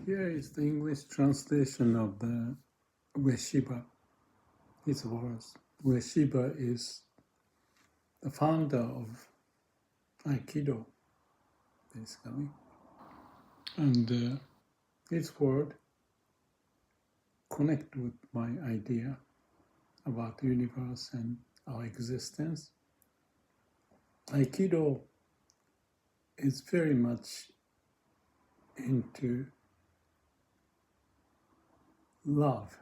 Here is the English translation of the Ueshiba. Its words. Ueshiba is the founder of Aikido, basically. And its word connect with my idea about the universe and our existence. Aikido is very much into love,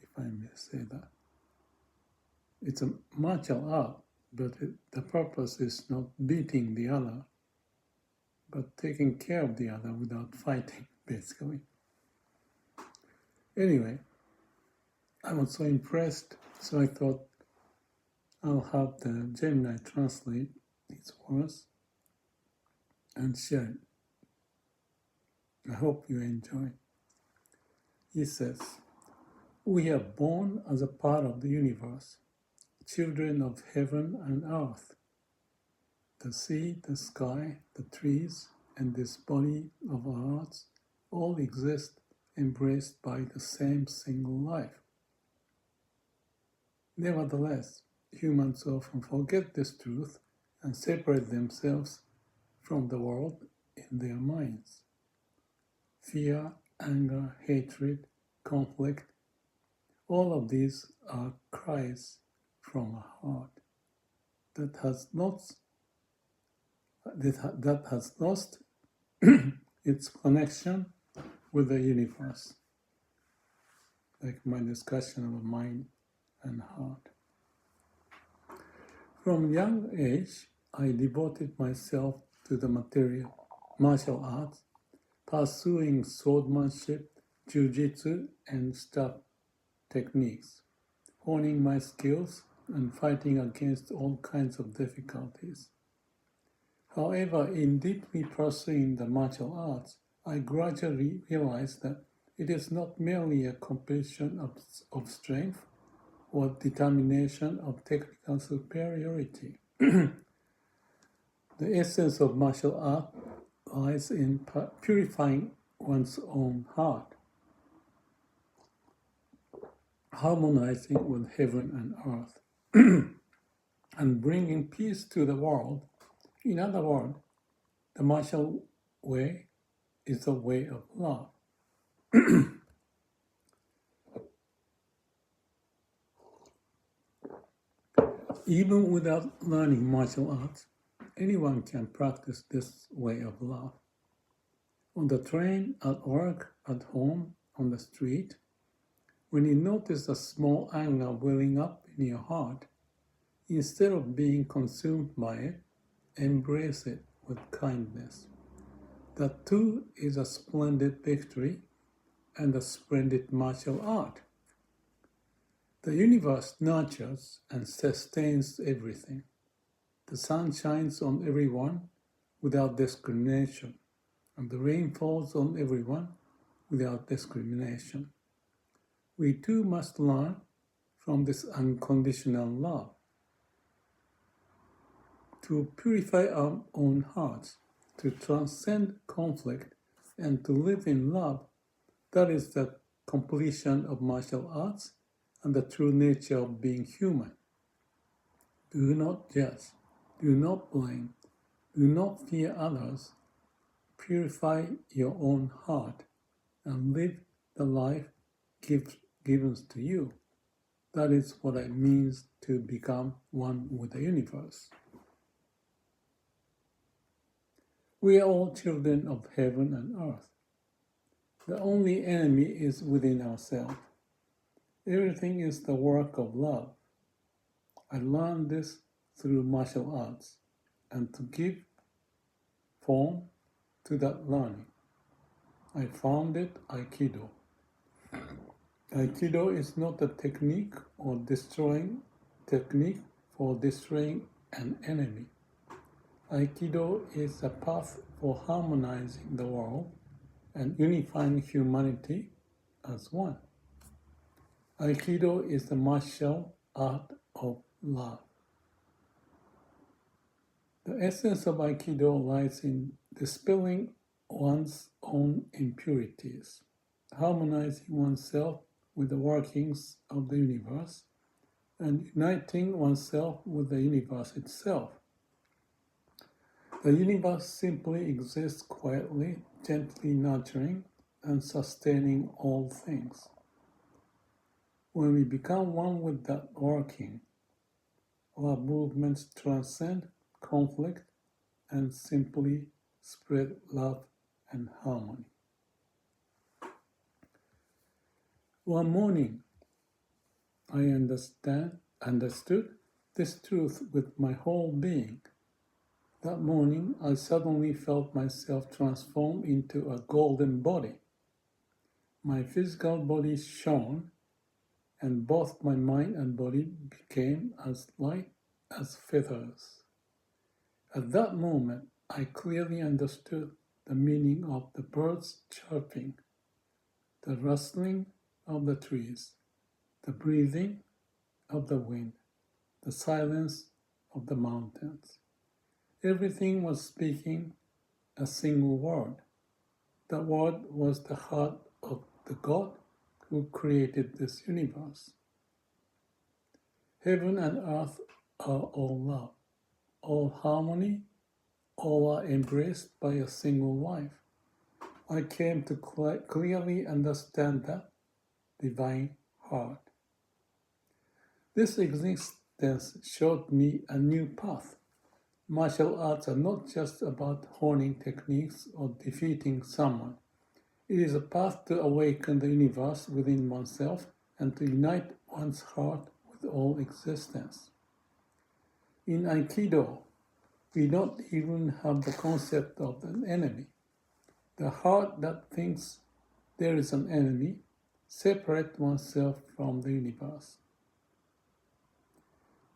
if I may say that. It's a martial art, but the purpose is not beating the other, but taking care of the other without fighting, basically. Anyway, I was so impressed, so I thought I'll have the Gemini translate its words and share it. I hope you enjoy. He says, "We are born as a part of the universe, children of heaven and earth. The sea, the sky, the trees, and this body of ours all exist embraced by the same single life. Nevertheless, humans often forget this truth and separate themselves from the world in their minds. Fear, anger, hatred, conflict, all of these are cries from a heart that has lost its connection with the universe, like my discussion of mind and heart. From young age, I devoted myself to the martial arts, pursuing swordsmanship, jujutsu, and stealth techniques, honing my skills and fighting against all kinds of difficulties. However, in deeply pursuing the martial arts, I gradually realized that it is not merely a competition of strength or determination of technical superiority. The essence of martial art lies in purifying one's own heart, harmonizing with heaven and earth, and bringing peace to the world. In other words, the martial way is a way of love. Even without learning martial arts, anyone can practice this way of love. On the train, at work, at home, on the street, when you notice a small anger welling up in your heart, instead of being consumed by it, embrace it with kindness. That too is a splendid victory and a splendid martial art. The universe nurtures and sustains everything. The sun shines on everyone without discrimination, and the rain falls on everyone without discrimination. We too must learn from this unconditional love. To purify our own hearts, to transcend conflict, and to live in love, that is the completion of martial arts and the true nature of being human. Do not judge, do not blame, do not fear others. Purify your own heart and live the life given to you. That is what it means to become one with the universe. We are all children of heaven and earth. The only enemy is within ourselves. Everything is the work of love. I learned this through martial arts and to give form to that learning, I founded Aikido. Aikido is not a technique for destroying an enemy. Aikido is a path for harmonizing the world and unifying humanity as one. Aikido is the martial art of love. The essence of Aikido lies in dispelling one's own impurities, harmonizing oneself with the workings of the universe, and uniting oneself with the universe itself. The universe simply exists quietly, gently nurturing and sustaining all things. When we become one with that working, our movements transcend conflict and simply spread love and harmony. One morning, I understood this truth with my whole being. That morning, I suddenly felt myself transform into a golden body. My physical body shone, and both my mind and body became as light as feathers. At that moment, I clearly understood the meaning of the birds chirping, the rustling of the trees, the breathing of the wind, the silence of the mountains. Everything was speaking a single word. That word was the heart of the God who created this universe. Heaven and earth are all love, all harmony, all are embraced by a single life. I came to clearly understand that divine heart. This existence showed me a new path. Martial arts are not just about honing techniques or defeating someone. It is a path to awaken the universe within oneself and to unite one's heart with all existence. In Aikido, we don't even have the concept of an enemy. The heart that thinks there is an enemy separates oneself from the universe.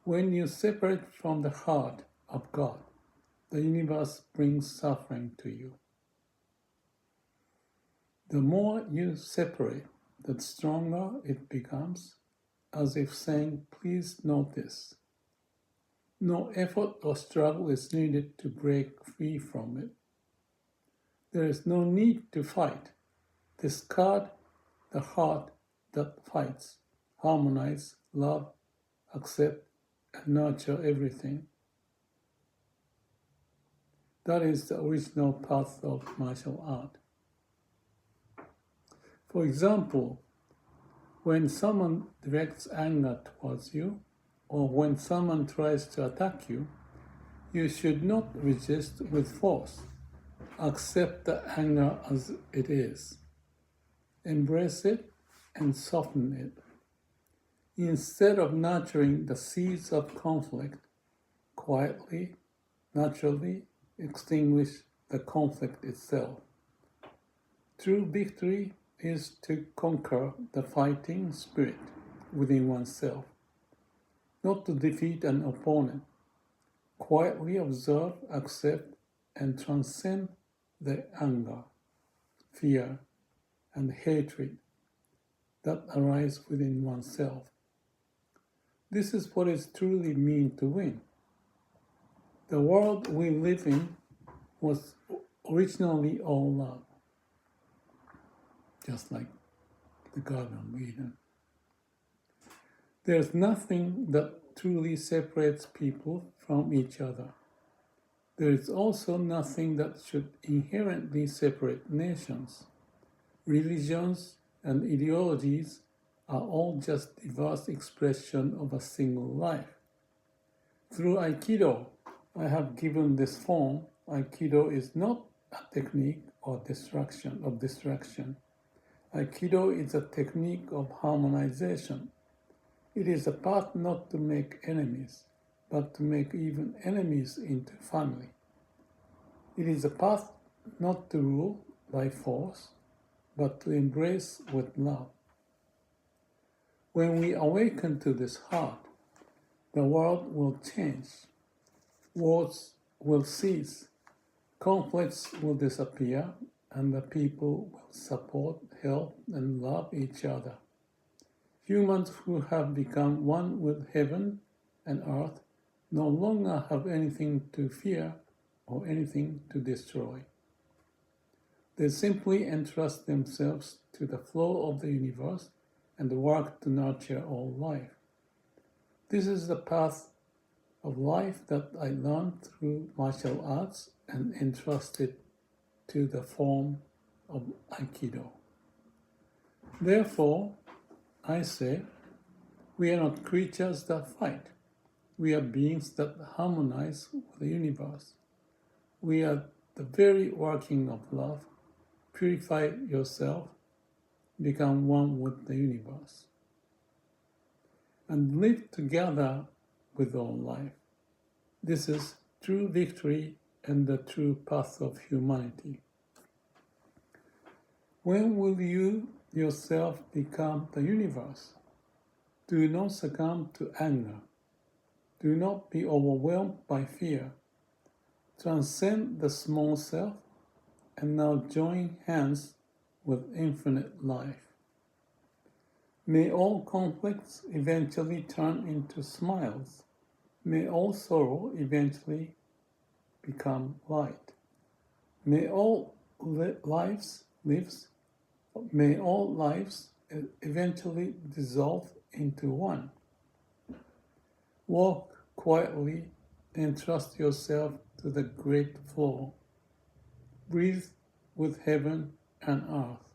When you separate from the heart of God, the universe brings suffering to you. The more you separate, the stronger it becomes, as if saying, please notice. No effort or struggle is needed to break free from it. There is no need to fight. Discard the heart that fights. Harmonize, love, accept, and nurture everything. That is the original path of martial art. For example, when someone directs anger towards you, or when someone tries to attack you, you should not resist with force. Accept the anger as it is. Embrace it and soften it. Instead of nurturing the seeds of conflict, quietly, naturally extinguish the conflict itself. True victory is to conquer the fighting spirit within oneself, not to defeat an opponent. Quietly observe, accept, and transcend the anger, fear, and hatred that arise within oneself. This is what it truly means to win. The world we live in was originally all love, just like the Garden of Eden. There's nothing that truly separates people from each other. There is also nothing that should inherently separate nations. Religions and ideologies are all just diverse expressions of a single life. Through Aikido, I have given this form. Aikido is not a technique of distraction. Aikido is a technique of harmonization. It is a path not to make enemies, but to make even enemies into family. It is a path not to rule by force, but to embrace with love. When we awaken to this heart, the world will change. Wars will cease. Conflicts will disappear, and the people will support, help, and love each other. Humans who have become one with heaven and earth no longer have anything to fear or anything to destroy. They simply entrust themselves to the flow of the universe and work to nurture all life. This is the path of life that I learned through martial arts and entrusted to the form of Aikido. Therefore, I say, we are not creatures that fight. We are beings that harmonize with the universe. We are the very working of love. Purify yourself, become one with the universe, and live together with all life. This is true victory and the true path of humanity. When will you yourself become the universe? Do not succumb to anger. Do not be overwhelmed by fear. Transcend the small self and now join hands with infinite life. May all conflicts eventually turn into smiles. May all sorrow eventually become light. May all lives eventually dissolve into one. Walk quietly and trust yourself to the great flow. Breathe with heaven and earth,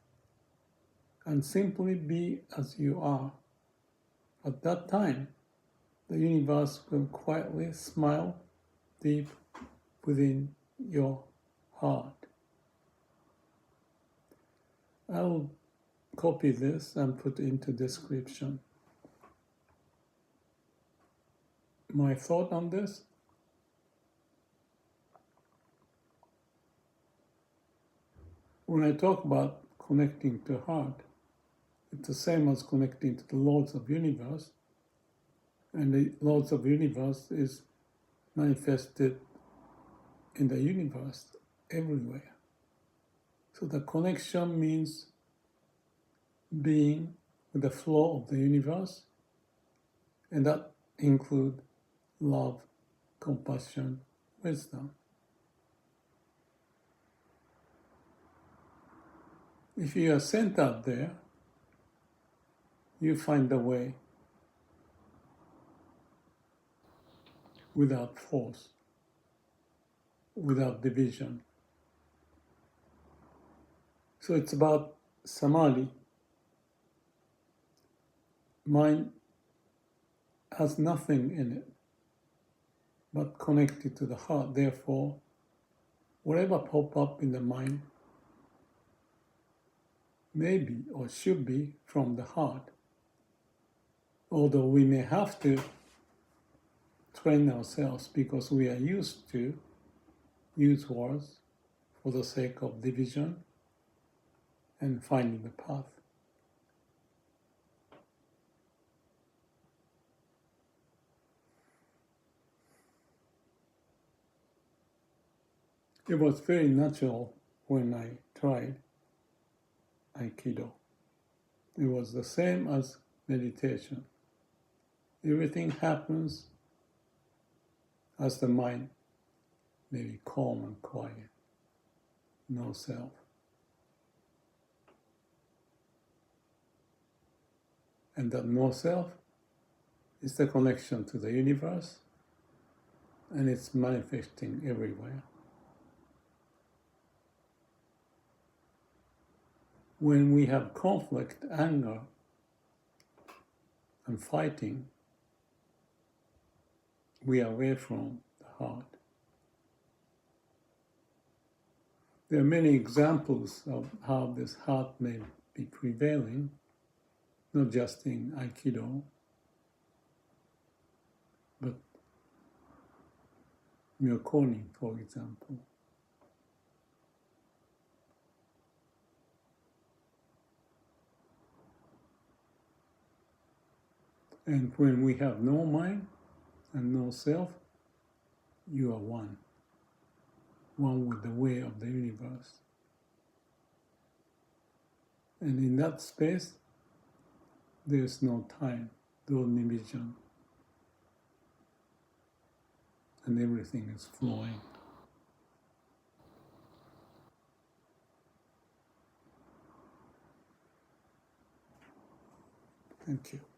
and simply be as you are. At that time, the universe will quietly smile deep within your heart. I will copy this and put into description. My thought on this: when I talk about connecting to heart, it's the same as connecting to the Lords of Universe, and the Lords of Universe is manifested in the universe everywhere. So the connection means being with the flow of the universe, and that includes love, compassion, wisdom. If you are centered there, you find a way without force, without division. So it's about samadhi. Mind has nothing in it but connected to the heart. Therefore, whatever pop up in the mind may be or should be from the heart. Although we may have to train ourselves because we are used to use words for the sake of division and finding the path. It was very natural when I tried Aikido. It was the same as meditation. Everything happens as the mind may be calm and quiet, no self. And that no self is the connection to the universe, and it's manifesting everywhere. When we have conflict, anger, and fighting, we are away from the heart. There are many examples of how this heart may be prevailing, not just in Aikido, but Myokonin, for example. And when we have no mind and no self, you are one with the way of the universe. And in that space, there is no time, no division, and everything is flowing. Thank you.